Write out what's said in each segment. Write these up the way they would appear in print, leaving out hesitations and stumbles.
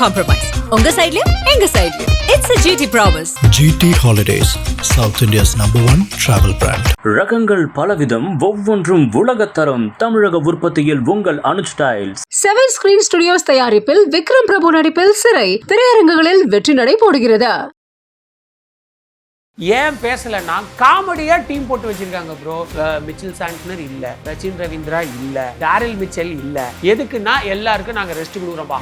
compromise. உங்க சைடுலயும் எங்க சைடுலயும். It's a GT promise. GT Holidays, South India's #1 travel brand. ரகங்கள் பலவிதம், ஒவ்வொன்றும் உலகத்தரம். தமிழக உற்பத்தியில் உங்கள் அனுஜ் டைல்ஸ். 7 ஸ்கிரீன் ஸ்டுடியோஸ் தயாரிப்பில் விக்ரம் பிரபு நடிப்பில் சிறை திரையரங்குகளில் வெற்றி நடை போடுகிறது. ஏன் பேசலைன்னா காமெடியா டீம் போட்டு வச்சிருக்காங்க ப்ரோ. மிச்சல் சாண்ட்னர் இல்ல, சச்சின் ரவீந்திரா இல்ல, டாரில் மிச்சல் இல்ல. எதுக்குன்னா எல்லாருக்கும் நாங்க ரெஸ்ட் கொடுக்குறோம்பா.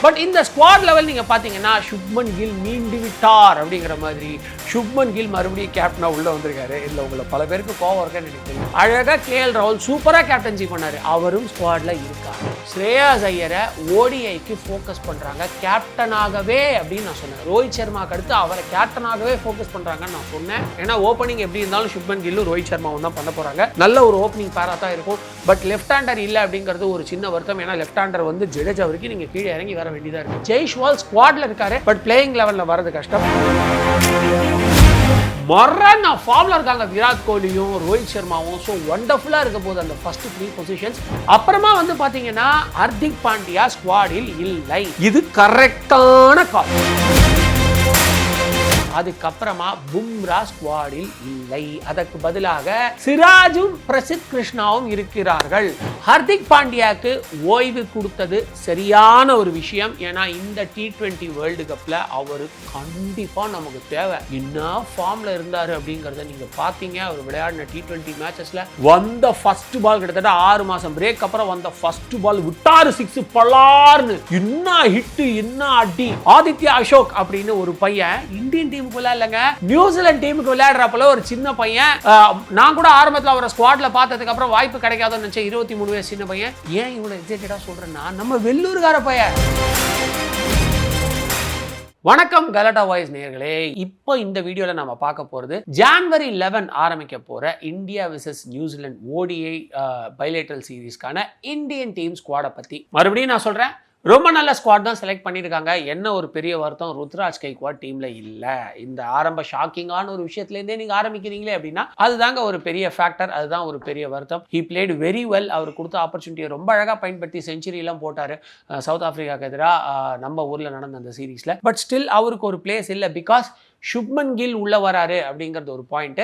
பட் இந்த ஸ்குவாட் லெவல் நீங்க பாத்தீங்கன்னா சுப்மன் கில் மீண்டு விட்டார் அப்படிங்கிற மாதிரி. சுப்மன் கில் மறுபடியும் கேப்டனா உள்ள வந்திருக்காரு. இதுல உங்களை பல பேருக்கு கோவம் இருக்கன்னு எனக்கு தெரியும். அழகா கேஎல் ராகுல் சூப்பரா கேப்டன்சி பண்ணாரு, அவரும் ஸ்குவாட்ல இருக்காரு. ஸ்ரேயாஸ் ஐயரை ஓடிஐக்கு ஃபோக்கஸ் பண்றாங்க கேப்டனாகவே அப்படின்னு நான் சொன்னேன். ரோஹித் சர்மாக்கு அடுத்து அவரை கேப்டனாகவே ஃபோக்கஸ் பண்றாங்கன்னு நான் சொன்னேன். ஏன்னா ஓப்பனிங் எப்படி இருந்தாலும் சுப்மன் கில்லும் ரோஹித் சர்மாவும் தான் பண்ண போறாங்க. நல்ல ஒரு ஓப்பனிங் பேரா தான் இருக்கும். பட் லெஃப்ட் ஹேண்டர் இல்ல அப்படிங்கிறது ஒரு சின்ன வருத்தம். ஏன்னா லெஃப்ட் ஹேண்டர் வந்து ஜடேஜா வரைக்கும் நீங்க கீழே இறங்கி வர வேண்டியதா இருக்கு. ஜெய்ஷ்வால் ஸ்குவாட்ல இருக்காரு, பட் பிளேயிங் லெவல்ல வரது கஷ்டம். மரண ஃபார்ம்ல இருக்காங்க விராட் கோலியும் ரோஹித் சர்மாவும். ஸோ ஒண்டர்ஃபுல்லா இருக்க போது அந்த ஃபர்ஸ்ட் 3 பொசிஷன்ஸ். அப்புறமா வந்து பாத்தீங்கன்னா ஹர்திக் பாண்டியா ஸ்குவாடில் இல்லை. இது கரெக்டான கால். அதுக்கப்புறமா பும்ரா ஸ்குவாடில் இல்லை. அதற்கு பதிலாக சிராஜும் பிரசித் கிருஷ்ணாவும் இருக்கிறார்கள். ஹர்திக் பாண்டியாக்கு ஓய்வு கொடுத்தது சரியான ஒரு விஷயம். ஏன்னா இந்த T20 வேர்ல்டு கப்ல அவரு கண்டிப்பா நமக்கு தேவை. என்ன ஃபார்ம்ல இருந்தாரு அப்படிங்கறத நீங்க பாத்தீங்க. அவர் விளையாடின T20 மேட்சஸ்ல வந்த ஃபர்ஸ்ட் பால் கிட்டத்தட்ட 6 மாசம் பிரேக் அப்புறம் வந்த ஃபர்ஸ்ட் பால் விட்டாரு 6 பலார்னு. என்ன ஹிட், என்ன அடி. ஆதித்யா அசோக் அப்படின்னு ஒரு பையன் இந்தியன் டீம் இல்லங்க, நியூசிலாந்து டீமுக்கு விளையாடுறப்பல ஒரு சின்ன பையன். நான் கூட ஆரம்பத்தில் அவரை ஸ்குவாட்ல பார்த்ததுக்கு அப்புறம் வாய்ப்பு கிடைக்காதுன்னு நினைச்சேன். 23 வயசு சின்ன பையன். ஏன் இவ்வளவு எக்ஸைட்டடா சொல்றேன்னா நம்ம வெள்ளூர்கார பையன். வணக்கம் கலாட்டா வாய்ஸ் நேயர்களே. இப்போ இந்த வீடியோல நம்ம பார்க்க போறது January 11 ஆரம்பிக்க போற India versus New Zealand ODI bilateral சீரீஸ்க்கான இந்தியன் டீம் ஸ்குவாட பத்தி. மறுபடியும் நான் சொல்றேன், ரொம்ப நல்ல ஸ்குவாட் தான் செலக்ட் பண்ணியிருக்காங்க. என்ன ஒரு பெரிய வருத்தம், ருத்ராஜ் கைக்வாட் டீம்ல இல்ல. இந்த ஆரம்ப ஷாக்கிங்கான ஒரு விஷயத்துலேருந்தே நீங்க ஆரம்பிக்கிறீங்களே அப்படின்னா அதுதாங்க ஒரு பெரிய ஃபேக்டர். அதுதான் ஒரு பெரிய வருத்தம். He played very well. அவர் கொடுத்த ஆப்பர்ச்சுனிட்டியை ரொம்ப அழகாக பயன்படுத்தி செஞ்சுரி எல்லாம் போட்டாரு சவுத் ஆப்பிரிக்காவுக்கு எதிராக நம்ம ஊர்ல நடந்த அந்த சீரீஸ்ல. பட் ஸ்டில் அவருக்கு ஒரு பிளேஸ் இல்லை. பிகாஸ் சுப்மன் கில் உள்ள வராரு அப்படிங்கிறது ஒரு பாயிண்ட்.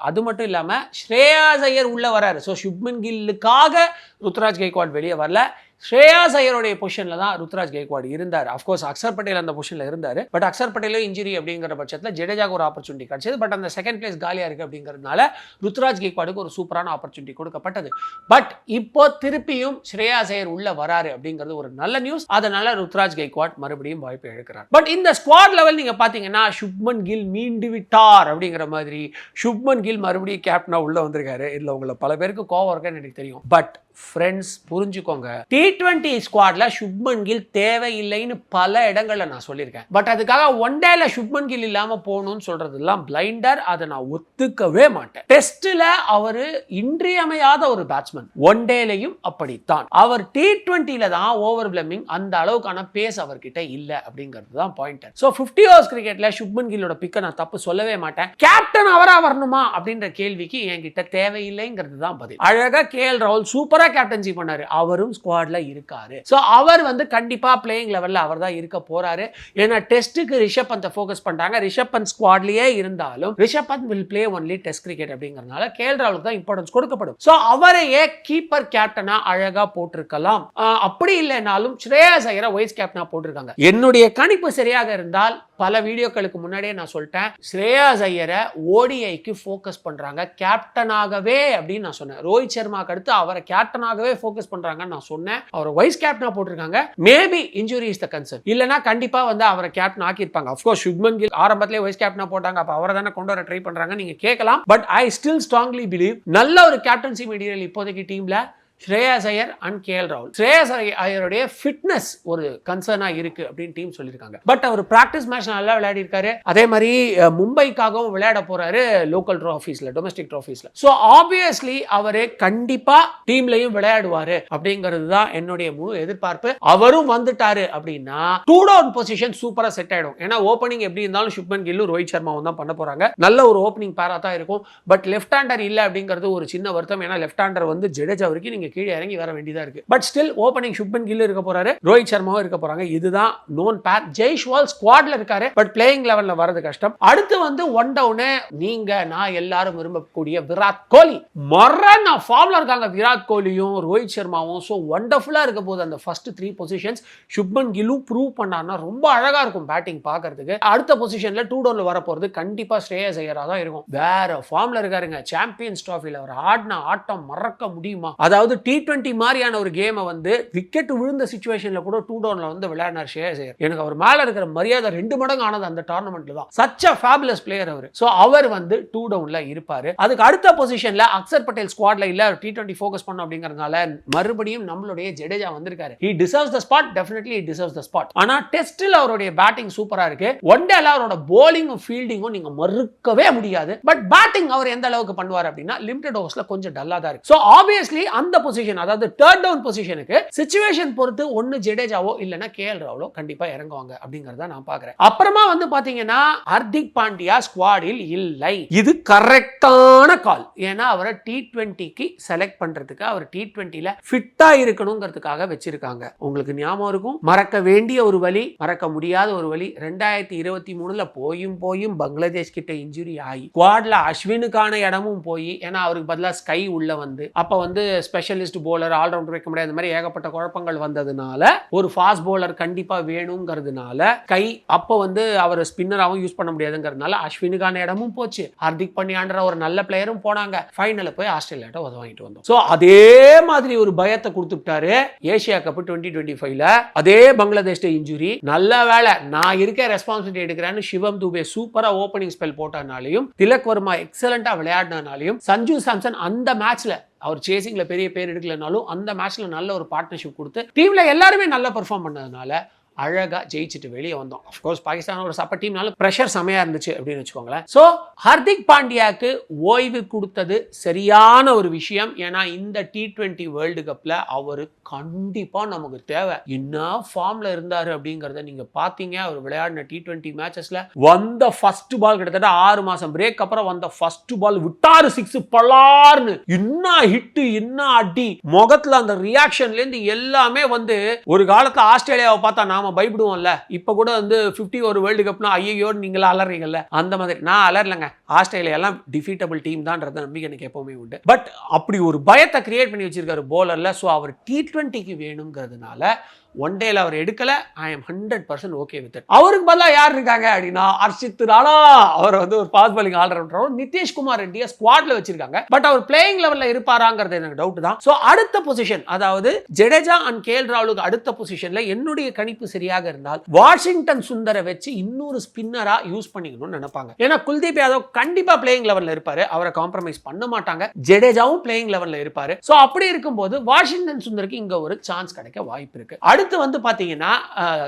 அது மட்டும் இல்லாம ஸ்ரேயாஸ் ஐயர் உள்ள வராரு. ஸோ சுப்மன் கில்லுக்காக ருத்ராஜ் கைக்வாட் வெளியே வரல. ஸ்ரேயாஸ் ஐயருடைய பொசிஷன்ல தான் ருத்ராஜ் கைக்வாட் இருந்தார். அஃப்கோர்ஸ் அக்சர் பட்டேல் அந்த பொசிஷன்ல இருந்தாரு. பட் அக்சர் பட்டேலும் இன்ஜுரி அப்படிங்கிற பட்சத்தில் ஜடேஜாக்கு ஒரு ஆப்பர்ச்சுனிட்டி கிடைச்சது. பட் அந்த செகண்ட் பிளேஸ் காலியா இருக்கு அப்படிங்கிறதுனால ருத்ராஜ் கைக்வாடுக்கு ஒரு சூப்பரான ஆப்பர்ச்சுனிட்டி கொடுக்கப்பட்டது. பட் இப்போ திருப்பியும் ஸ்ரேயாஸ் ஐயர் உள்ள வராரு அப்படிங்கிறது ஒரு நல்ல நியூஸ். அதனால ருத்ராஜ் கைக்வாட் மறுபடியும் வாய்ப்பு இழக்கிறார். பட் இந்த ஸ்குவாட் லெவல் நீங்க பாத்தீங்கன்னா சுப்மன் கில் மீண்டு விட்டார் அப்படிங்கிற மாதிரி. சுப்மன் கில் மறுபடியும் கேப்டனா உள்ள வந்திருக்காரு. இதுல உங்களை பல பேருக்கு கோவம் இருக்குன்னு எனக்கு தெரியும். பட் ஃப்ரெண்ட்ஸ் புரிஞ்சுக்கோங்க, T20 ஸ்குவாட்ல சுப்மன் கில் தேவையில்லைன்னு பல இடங்கள்ல நான் சொல்லியிருக்கேன். பட் அதுக்காக ஒன் டேல சுப்மன் கில் இல்லாம போகணும்னு சொல்றதெல்லாம் பிளைண்டர். அதை நான் ஒத்துக்கவே மாட்டேன். டெஸ்ட்ல அவரு இன்றியமையாத ஒரு பேட்ஸ்மேன். ஒன் டேலையும் அப்படித்தான். அவர் T20ல தான் ஓவர் பிளமிங் அந்த அளவுக்கான பேஸ் அவர்கிட்ட இல்ல அப்படிங்கிறது தான் பாயிண்ட். ஸோ 50 ஓவர்ஸ் கிரிக்கெட்ல சுப்மன் கில்லோட பிக்க நான் தப்பு சொல்லவே மாட்டேன். கேப்டன் அவரா வரணுமா அப்படின்ற கேள்விக்கு என்கிட்ட தேவையில்லைங்கிறது தான் பதில். அழகா கேஎல் ராகுல் சூப்பரா கேப்டன்சி பண்ணாரு, அவரும் ஸ்குவாட்ல இருக்காரு. சோ அவர் வந்து கண்டிப்பா பிளேயிங் லெவல்ல அவர் தான் இருக்க போறாரு. ஏன்னா டெஸ்ட்டுக்கு ரிஷப் பந்தை ஃபோக்கஸ் பண்றாங்க. ரிஷப் பந்த் ஸ்குவாட்லயே இருந்தாலும் Rishabh Pant will play only test cricket அப்படிங்கறதுனால கேஎல் ராகுலுக்கு தான் இம்பார்ட்டன்ஸ் கொடுக்கப்படும். சோ அவரையே கீப்பர் கேப்டனா அழகா போட்டிருக்கலாம். அப்படி இல்லைனாலும் ஸ்ரேயாஸ் ஐயரை வைஸ் கேப்டனா போட்டிருக்காங்க. என்னுடைய கணிப்பு சரியாக இருந்தால் பல வீடியோக்களுக்கு முன்னாடியே நான் சொல்லிட்டேன், ஸ்ரேயாஸ் ஐயரை ஓடிஐக்கு ஃபோக்கஸ் பண்றாங்க கேப்டனாகவே அப்படின்னு நான் சொன்னேன். ரோஹித் சர்மாக்கு அடுத்து அவரை கேப்டனாகவே ஃபோக்கஸ் பண்றாங்கன்னு நான் சொன்னேன். அவரை வைஸ் கேப்டனா போட்டிருக்காங்க. Maybe injury is the concern. இல்லனா கண்டிப்பா வந்து அவரை கேப்டன் ஆக்கியிருப்பாங்க. அஃப்கோர்ஸ் சுப்மன் கில் ஆரம்பத்திலே வைஸ் கேப்டனா போட்டாங்க. அப்ப அவரை தானே கொண்டு வர ட்ரை பண்றாங்க நீங்க கேட்கலாம். But I still strongly believe நல்ல ஒரு கேப்டன்சி மெட்டீரியல் இப்போதைக்கு டீம்ல ஸ்ரேயாஸ் ஐயர் அண்ட் கேஎல் ராகுல். ஸ்ரேயாஸ் ஐயருடைய ஃபிட்னஸ் ஒரு கன்சர்னா இருக்கு அப்படின்னு டீம் சொல்லியிருக்காங்க. பட் அவர் பிராக்டிஸ் மேட்ச் நல்லா விளையாடி இருக்காரு. அதே மாதிரி மும்பைக்காகவும் விளையாட போறாரு லோக்கல் ட்ராஃபீஸ்ல, டொமஸ்டிக் ட்ராஃபீஸ்ல. ஸோ ஆப்வியஸ்லி அவரு கண்டிப்பா டீம்லையும் விளையாடுவாரு அப்படிங்கிறது தான் என்னுடைய முழு எதிர்பார்ப்பு. அவரும் வந்துட்டாரு அப்படின்னா 2 டவுன் பொசிஷன் சூப்பரா செட் ஆயிடும். ஏன்னா ஓப்பனிங் எப்படி இருந்தாலும் சுப்மன் கில்லும் ரோஹித் சர்மாவும் தான் பண்ண போறாங்க. நல்ல ஒரு ஓப்பனிங் பேரா தான் இருக்கும். பட் லெஃப்ட் ஹேண்டர் இல்ல அப்படிங்கிறது ஒரு சின்ன வருத்தம். ஏன்னா லெஃப்ட் ஹேண்டர் வந்து ஜடேஜா வரைக்கும் நீங்க கீழே இறங்கி வர வேண்டியதா இருக்கு. But still opening Shubman Gill இருக்க போறாரு, ரோஹித் சர்மாவும் இருக்க போறாங்க. இதுதான் நோன் பேர். ஜெய்ஷ்வால் ஸ்குவாட்ல இருக்காரு, பட் பிளேயிங் லெவல்ல வரது கஷ்டம். அடுத்து வந்து ஒன் டவுன் நீங்க நான் எல்லாரும் விரும்பக்கூடிய விராட் கோலி மரண ஃபார்ம்ல இருக்காங்க. விராட் கோலியும் ரோஹித் சர்மாவும் சோ வண்டர்ஃபுல்லா இருக்க போது அந்த ஃபர்ஸ்ட் 3 பொசிஷன்ஸ். சுப்மன் கில்லும் ப்ரூவ் பண்ணாருன்னா ரொம்ப அழகா இருக்கும் பேட்டிங் பார்க்கிறதுக்கு. அடுத்த பொசிஷன்ல 2 டவுன்ல வர போறது கண்டிப்பா ஸ்ரேயஸ் ஐயரா தான் இருக்கும். வேற ஃபார்ம்ல இருக்காருங்க. சாம்பியன்ஸ் டிராஃபில அவர் ஆடின ஆட்டம் மறக்க முடியுமா? அதாவது T20 மாதிரியான ஒரு கேமை வந்து விக்கெட் விழுந்த சிச்சுவேஷன்ல கூட 2 டவுன்ல வந்து விளையாடினார் ஸ்ரேயஸ் ஐயர். எனக்கு அவர் மேல இருக்கிற மரியாதை 2 மடங்கு ஆனது அந்த டோர்னமெண்ட்ல தான். சச் a fabulous player அவர். சோ அவர் வந்து 2 டவுன்ல இருப்பாரு. அதுக்கு அடுத்த பொசிஷன்ல அக்சர் பட்டேல் ஸ்குவாட்ல இல்ல, T20 ஃபோக்கஸ் பண்ணனும் அப்படிங்கறதுனால மறுபடியும் நம்மளுடைய ஜடேஜா வந்திருக்காரு. he deserves the spot, definitely he deserves the spot. ஆனா டெஸ்ட்ல அவருடைய பேட்டிங் சூப்பரா இருக்கு. ஒன் டேல அவரோட bowling ஃபீல்டிங்கும் நீங்க மறுக்கவே முடியாது. பட் பேட்டிங் அவர் எந்த அளவுக்கு பண்ணுவார் அப்படினா லிமிட்டட் ஓவர்ஸ்ல கொஞ்சம் டல்லா தான் இருக்கு. சோ ஆப்வியஸ்லி அந்த பொசிஷன், அதாவது தேர்ட் டவுன் பொசிஷனுக்கு சிச்சுவேஷன் பொறுத்து ஒன்னு ஜடேஜாவோ இல்லனா கேஎல் ராகுலோ கண்டிப்பா இறங்குவாங்க அப்படிங்கறத நான் பார்க்கறேன். அப்புறமா வந்து பாத்தீங்கன்னா ஹர்திக் பாண்டியா ஸ்குவாடில் இல்லை. இது கரெக்டான கால். ஏன்னா அவரை T20க்கு செலக்ட் பண்றதுக்கு, அவர் T20ல ஃபிட்டா இருக்கணும்ங்கிறதுக்காக வச்சிருக்காங்க. உங்களுக்கு ஞாபகம் இருக்கும், மறக்க வேண்டிய ஒரு வழி, மறக்க முடியாத ஒரு வழி. 2023ல போயும் பங்களாதேஷ் கிட்ட இன்ஜுரி ஆகி ஸ்குவாட்ல அஸ்வினுக்கான இடமும் போய், ஏன்னா அவருக்கு பதிலா ஸ்கை உள்ள வந்து அப்ப வந்து ஸ்பெஷலிஸ்ட் போலர் ஆல்ரவுண்டர் வைக்க முடியாது, இந்த மாதிரி ஏகப்பட்ட குழப்பங்கள் வந்ததுனால ஒரு ஃபாஸ்ட் போலர் கண்டிப்பா வேணுங்கிறதுனால கை அப்ப வந்து அவர் ஸ்பின்னராகவும் யூஸ் பண்ண முடியாதுங்கிறதுனால அஸ்வினுக்கான இடமும் போச்சு. ஹார்திக் பாண்டியான்ற ஒரு நல்ல பிளேயரும் போனாங்க. ஃபைனல்ல போய் ஆஸ்திரேலியாட்ட உதவாங்கிட்டு வந்தோம். சோ அதே மாதிரி ஒரு பயத்தை கொடுத்துட்டாரு ஏசியா கப் 2025ல. அதே பங்களாதேஷ் இன்ஜுரி. நல்ல வேளை நான் இருக்க ரெஸ்பான்சிபிலிட்டி எடுக்கிறேன்னு சிவம் துபே சூப்பரா ஓப்பனிங் ஸ்பெல் போட்டனாலையும், திலக் வர்மா எக்ஸலண்டா விளையாடினாலையும், சஞ்சு சாம்சன் அந்த மேட்ச்ல அவர் சேசிங்ல பெரிய பேர் எடுக்கலனாலும் அந்த மேட்ச்ல நல்ல ஒரு பார்ட்னர்ஷிப் கொடுத்து டீம்ல எல்லாருமே நல்லா பெர்ஃபார்ம் பண்ணதுனால அழகா ஜெயிச்சுட்டு வெளியே வந்தோம். அஃப்கோர்ஸ் பாகிஸ்தான் ஒரு சப்ப டீம்னால பிரஷர் செமையா இருந்துச்சு அப்படின்னு வச்சுக்கோங்களேன். ஸோ ஹர்திக் பாண்டியாக்கு ஓய்வு கொடுத்தது சரியான ஒரு விஷயம். ஏன்னா இந்த T20 வேர்ல்டு கப்ல அவரு கண்டிப்பா நமக்கு தேவை. என்ன ஃபார்ம்ல இருந்தாரு அப்படிங்கறத நீங்க பாத்தீங்க. அவர் விளையாடின T20 மேட்சஸ்ல வந்த ஃபர்ஸ்ட் பால் கிட்டத்தட்ட 6 மாசம் பிரேக் அப்புறம் வந்த ஃபர்ஸ்ட் பால் விட்டாரு 6 பலார்னு. என்ன ஹிட், என்ன அடி, முகத்துல அந்த ரியாக்ஷன்ல இருந்து எல்லாமே வந்து ஒரு காலத்துல ஆஸ்திரேலியாவை பார்த்தா நாம பயப்படுவோம்ல, இப்ப கூட வந்து 50 ஒரு வேர்ல்டு கப்னா ஐயோ நீங்களா அலறீங்கல்ல, அந்த மாதிரி நான் அலறலங்க. ஆஸ்திரேலியா எல்லாம் டிஃபீட்டபிள் டீம் தான்ன்றத நம்பிக்கை எனக்கு எப்பவுமே உண்டு. பட் அப்படி ஒரு பயத்தை கிரியேட் பண்ணி வச்சிருக்காரு போலர்ல. சோ அவர் T20க்கு வேணுங்கிறதுனால ஒன் டேல அவர் எடுக்கல. I am 100% okay with it. அவருக்கு பதிலா யார் இருக்காங்க அப்படின்னா ஹர்ஷித் ராணா. அவர் வந்து ஒரு ஃபாஸ்ட் பாலிங் ஆல்ரவுண்டர். நிதிஷ்குமார் ரெட்டியை ஸ்குவாட்ல வச்சிருக்காங்க. பட் அவர் பிளேயிங் லெவல்ல இருப்பாராங்கிறது எனக்கு டவுட் தான். சோ அடுத்த பொசிஷன், அதாவது ஜடேஜா அண்ட் கேஎல் ராகுலுக்கு அடுத்த பொசிஷன்ல என்னுடைய கணிப்பு சரியாக இருந்தால் வாஷிங்டன் சுந்தரை வச்சு இன்னொரு ஸ்பின்னரா யூஸ் பண்ணிக்கணும்னு நினைப்பாங்க. ஏன்னா குல்தீப் யாதவ் கண்டிப்பா பிளேயிங் லெவல்ல இருப்பாரு, அவரை காம்ப்ரமைஸ் பண்ண மாட்டாங்க. ஜடேஜாவும் பிளேயிங் லெவல்ல இருப்பாரு. சோ அப்படி இருக்கும்போது வாஷிங்டன் சுந்தருக்கு இங்க ஒரு சான்ஸ் கிடைக்க வாய்ப்பு இருக்கு. அடுத்து வந்து பாத்தீங்கன்னா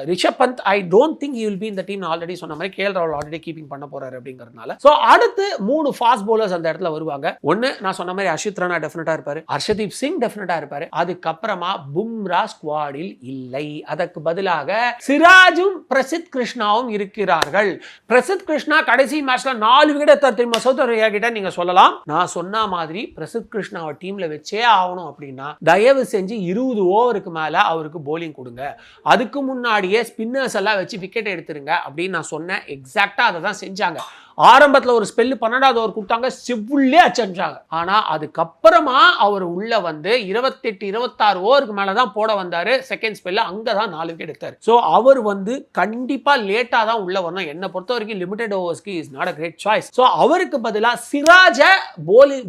Rishabh Pant, I don't think he will be in the team. Already சொன்ன மாதிரி கேஎல் ராகுல் ஆல்ரெடி கீப்பிங் பண்ண போறாரு அப்படிங்கறதுனால. சோ அடுத்து 3 ஃபாஸ்ட் bowlers அந்த இடத்துல வருவாங்க. ஒன்னு நான் சொன்ன மாதிரி ஹர்ஷித் ராணா டெஃபினட்டா இருப்பாரு, ஹர்ஷதீப் சிங் டெஃபினட்டா இருப்பாரு. அதுக்கு அப்புறமா பும்ரா ஸ்குவாடில் இல்லை. அதற்கு பதிலாக சிராஜும் பிரசித் கிருஷ்ணாவும் இருக்கிறார்கள். பிரசித் கிருஷ்ணா கடைசி மேட்ச்ல 4 விக்கெட் எடுத்தார் தெரியுமா சவுத் ஆப்பிரிக்கா கிட்ட. நீங்க சொல்லலாம் நான் சொன்ன மாதிரி பிரசித் கிருஷ்ணாவை டீம்ல வச்சே ஆகணும் அப்படின்னா தயவு செஞ்சு 20 ஓவருக்கு மேல அவருக்கு போலிங் கொடுங்க. அதுக்கு முன்னாடியே ஸ்பின்னர்ஸ் எல்லாம் வச்சு விக்கெட் எடுத்துருங்க அப்படின்னு நான் சொன்னேன். எக்ஸாக்டா அதை தான் செஞ்சாங்க. ஆரம்பத்துல ஒரு ஸ்பெல் 12வது ஓவர் கொடுத்தாங்க, செவ்வுள்ளே அடிச்சாங்க. ஆனா அதுக்கப்புறமா அவர் உள்ள வந்து 28-26 ஓவருக்கு மேலதான் போட வந்தாரு. செகண்ட் ஸ்பெல்ல அங்கதான் 4 விக்கெட் எடுத்தாரு. சோ அவர் வந்து கண்டிப்பா லேட்டா தான் உள்ள வரணும். என்ன பொறுத்த வரைக்கும் லிமிடெட் ஓவர்ஸ்க்கு is not a great choice. So அவருக்கு பதிலா சிராஜ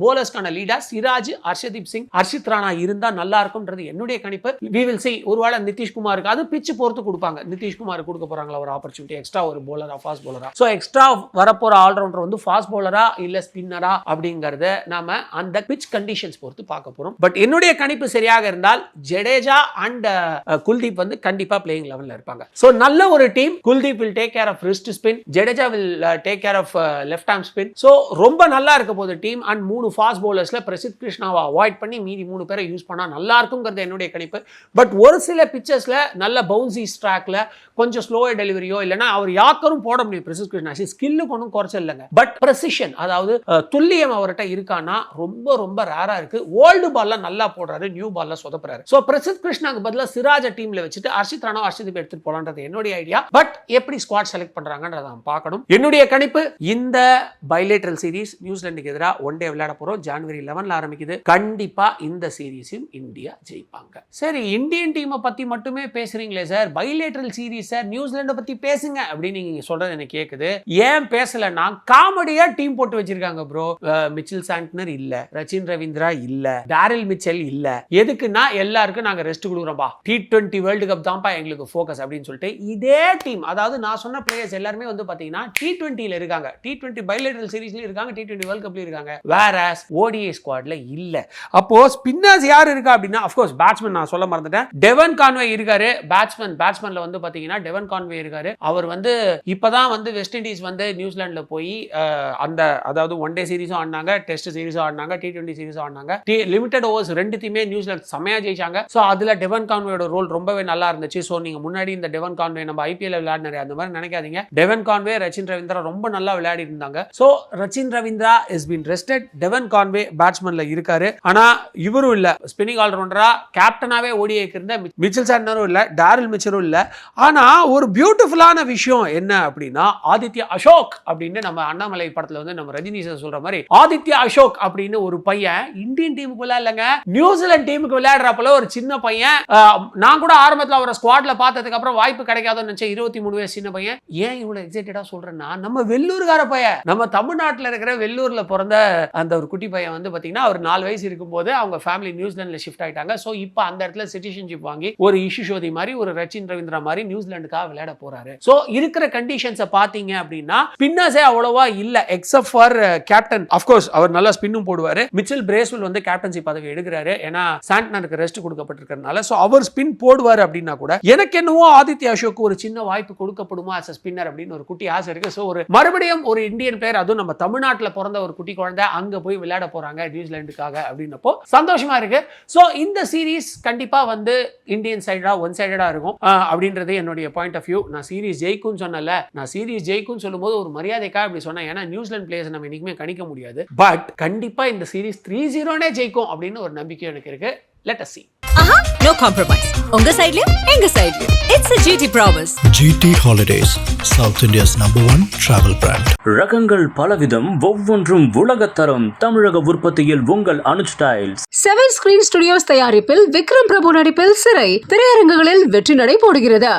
போலர்ஸ்க்கான லீடர் சிராஜ், ஹர்ஷதீப் சிங், ஹர்ஷித் ராணா இருந்தா நல்லா இருக்கும்ன்றது என்னுடைய கணிப்பு. we will see. ஒருவேளை நிதிஷ்குமாருக்கு அது பிச்சு பொறுத்து கொடுப்பாங்க. நிதிஷ்குமாருக்கு கொடுக்க போறாங்களா ஒரு ஆப்பர்ச்சுனிட்டி, எக்ஸ்ட்ரா ஒரு போலரா ஃபாஸ்ட் போலரா. சோ எக்ஸ்ட்ரா வரப்போற ஆல்ரவுண்டர் வந்து ஃபாஸ்ட் பவுலரா இல்ல ஸ்பின்னரா அப்படிங்கறத நாம அந்த பிட்ச் கண்டிஷன்ஸ் பொறுத்து பார்க்க போறோம். பட் என்னுடைய கணிப்பு சரியாக இருந்தால் ஜடேஜா அண்ட் குல்தீப் வந்து கண்டிப்பா பிளேயிங் லெவல்ல இருப்பாங்க. சோ நல்ல ஒரு team. Kuldeep will take care of wrist spin, Jadeja will take care of left arm spin. So ரொம்ப நல்லா இருக்க போகுது டீம். அண்ட் 3 ஃபாஸ்ட் பவுலர்ஸ்ல பிரசித் கிருஷ்ணாவை அவாய்ட் பண்ணி மீதி 3 பேரை யூஸ் பண்ணா நல்லா இருக்கும்ங்கிறது என்னுடைய கணிப்பு. பட் ஒரு சில பிச்சர்ஸ்ல நல்ல பவுன்சி ஸ்ட்ராக்ல கொஞ்சம் ஸ்லோவர் டெலிவரியோ இல்லைன்னா அவர் யாக்கரும் போட முடியும் பிரசித் கிருஷ்ணா. ஸ்கில்லு கொண்டும் குறைச்சல் இல்லைங்க. பட் precision, அதாவது துல்லியம் அவர்கிட்ட இருக்கானா ரொம்ப ரொம்ப ரேரா இருக்கு. ஓல்டு பால்ல நல்லா போடுறாரு, நியூ பால்ல சொதப்புறாரு. சோ பிரசித் கிருஷ்ணாக்கு பதிலா சிராஜ டீம்ல வச்சுட்டு ஹர்ஷித் ராணா ஹர்ஷித் எடுத்துட்டு போலான்றது என்னுடைய ஐடியா. பட் எப்படி ஸ்குவாட் செலக்ட் பண்றாங்கன்றத நாம் பார்க்கணும். என்னுடைய கணிப்பு இந்த பைலேட்டரல் சீரிஸ் நியூசிலாந்துக்கு எதிராக ஒன் டே விளையாட போறோம். ஜனவரி 11 ஆரம்பிக்குது. கண்டிப்பா இந்த சீரிஸும் இந்தியா ஜெயிப்பாங்க. சரி, இந்தியன் டீமை பத்தி மட்டுமே பேசுறீங்களே சார், பைலேட்டரல் சீரிஸ் சார், நியூசிலாண்டை பத்தி பேசுங்க அப்படின்னு நீங்க சொல்றது எனக்கு கேக்குது. ஏன் பேசலன்னா காமெடியா டீம் போட்டு வச்சிருக்காங்க ப்ரோ. மிச்சல் சாண்ட்னர் இல்ல, ரச்சின் ரவீந்திரா இல்ல, டாரில் மிச்சல் இல்ல. எதுக்குன்னா எல்லாருக்கும் நாங்க ரெஸ்ட் கொடுக்குறோம்பா, T20 வேர்ல்டு கப் தான்ப்பா எங்களுக்கு ஃபோக்கஸ் அப்படின்னு சொல்லிட்டு இதே டீம், அதாவது நான் சொன்ன பிளேயர்ஸ் எல்லாருமே வந்து பாத்தீங்கன்னா T20ல இருக்காங்க, T20 பைலேட்டரல் சீரிஸ்ல இருக்காங்க, T20 வேர்ல்ட் கப்ல இருக்காங்க. வேறஸ் ODI ஸ்குவாட்ல இல்ல. அப்போ ஸ்பின்னர்ஸ் யார் இருக்கா அப்படின்னா ஆஃப் கோர்ஸ் பேட்ஸ்மேன் நான் சொல்ல மறந்துட்டேன். டெவன் கான்வே இருக்காரு. பேட்ஸ்மேன்ல வந்து பாத்தீங்கன்னா டெவன் கான்வே இருக்காரு. அவர் வந்து இப்பதான் வந்து வெஸ்ட் இண்டீஸ் வந்து நியூசிலாந்துல போய் அந்த அதாவது ஒன் டே சீரிஸும் ஆடினாங்க, டெஸ்ட் சீரிஸும் ஆடினாங்க, T20 சீரிஸும் ஆடினாங்க. லிமிடெட் ஓவர்ஸ் ரெண்டுத்தையுமே நியூசிலாந்து செமையா ஜெயிச்சாங்க. சோ அதுல டெவன் கான்வேயோட ரோல் ரொம்பவே நல்லா இருந்துச்சு. சோ நீங்க முன்னாடி இந்த டெவன் கான்வே நம்ம ஐபிஎல் விளையாடினாரு அந்த மாதிரி நினைக்காதீங்க. டெவன் கான்வே, ரச்சின் ரவீந்திரா ரொம்ப நல்லா விளையாடி இருந்தாங்க. So Rachin Ravindra is been rested. Devon Conway பேட்ஸ்மேன்ல இருக்காரு. ஆனா இவரும் இல்ல, ஸ்பின்னிங் ஆல்ரவுண்டரா கேப்டனாவே ஓடிஐக்கு இருந்த மிச்சல் சாண்ட்னரும் இல்ல, டாரில் மிச்சரும் இல்ல. ஆனா ஒரு பியூட்டிஃபுல்லான விஷயம் என்ன அப்படின்னா ஆதித்யா அசோக் அப்படின்னு நம்ம அண்ணாமலை படத்துல வந்து நம்ம ரஜினி சார் சொல்ற மாதிரி ஆதித்யா அசோக் அப்படின்னு ஒரு பையன் இந்தியன் டீமுக்கு விளையாடலங்க, நியூசிலாந்து டீமுக்கு விளையாடுறப்பல ஒரு சின்ன பையன். நான் கூட ஆரம்பத்தில் அவரை ஸ்குவாட்ல பார்த்ததுக்கு அப்புறம் வாய்ப்பு கிடைக்காதுன்னு நினைச்சேன். 23 வயசு சின்ன பையன். ஏன் இவ்வளவு எக்ஸைட்டடா சொல்றேன்னா நம்ம வெள்ளூர்கார பையன், நம்ம தமிழ்நாட்டில் இருக்கிற வெள்ளூர்ல பிறந்த அந்த ஒரு குட்டி பையன் வந்து பாத்தீங்கன்னா அவர் 4 வயசு இருக்கும்போது அவங்க ஃபேமிலி நியூசிலாந்துல ஷிஃப்ட் ஆயிட்டாங்க. சோ இப்போ அந்த இடத்துல சிட்டிசன்ஷிப் வாங்கி ஒரு இஷுஷோதி மாதிரி ஒரு ரச்சின் ரவீந்திரா மாதிரி நியூசிலாந்துக்காக விளையாட போறாரு. சோ இருக்கிற கண்டிஷன்ஸை பாத்தீங்க அப்படின்னா ஸ்பின்னர்ஸே அவ்வளவா இல்ல except for captain. Of course அவர் நல்லா ஸ்பின்னும் போடுவாரு. மிச்சல் பிரேஸ்வெல் வந்து கேப்டன்சி பதவி எடுக்கிறாரு, ஏன்னா சாண்ட்னருக்கு ரெஸ்ட் கொடுக்கப்பட்டிருக்கிறதுனால. சோ அவர் ஸ்பின் போடுவாரு அப்படின்னா கூட எனக்கு என்னவோ ஆதித்யா அசோக் ஒரு சின்ன வாய்ப்பு கொடுக்கப்படுமா as a ஸ்பின்னர் அப்படின்னு ஒரு குட்டி ஆசை இருக்கு. சோ ஒரு மறுபடியும் ஒரு இந்தியன் பிளேயர், அதுவும் நம்ம தமிழ்நாட்டில் பிறந்த ஒரு குட்டி குழந்தை அங்க போய் விளையாட போறாங்க நியூசிலாந்துக்காக அப்படின்னப்போ சந்தோஷமா இருக்கு. சோ இந்த சீரிஸ் கண்டிப்பா வந்து இந்தியன் சைடா ஒன் சைடடா இருக்கும் அப்படின்றது என்னுடைய பாயிண்ட் ஆஃப் வியூ. நான் சீரிஸ் ஜெயிக்கும் சொன்னல, நான் சீரிஸ் ஜெயிக்கும் சொல்லும்போது ஒரு மரியாதைக்காக அப்படி சொன்னேன். ஏன்னா நியூசிலாந்து பிளேயர்ஸ் நம்ம இன்னைக்குமே கணிக்க முடியாது. பட் கண்டிப்பா இந்த சீரிஸ் 3-0 ஜெயிக்கும் அப்படின்னு ஒரு நம்பிக்கை எனக்கு இருக்கு. Let us see. No compromise. உங்க சைடுலயும் எங்க சைடுலயும். It's a GT promise. GT Holidays, South India's #1 travel brand. ரகங்கள் பலவிதம், ஒவ்வொன்றும் உலகத்தரம். தமிழக உற்பத்தியில் உங்கள் அனுஜ் ஸ்டைல்ஸ். 7 ஸ்கிரீன் ஸ்டுடியோஸ் தயாரிப்பில் விக்ரம் பிரபு நடிப்பில் சிறை திரையரங்குகளில் வெற்றி நடை போடுகிறது.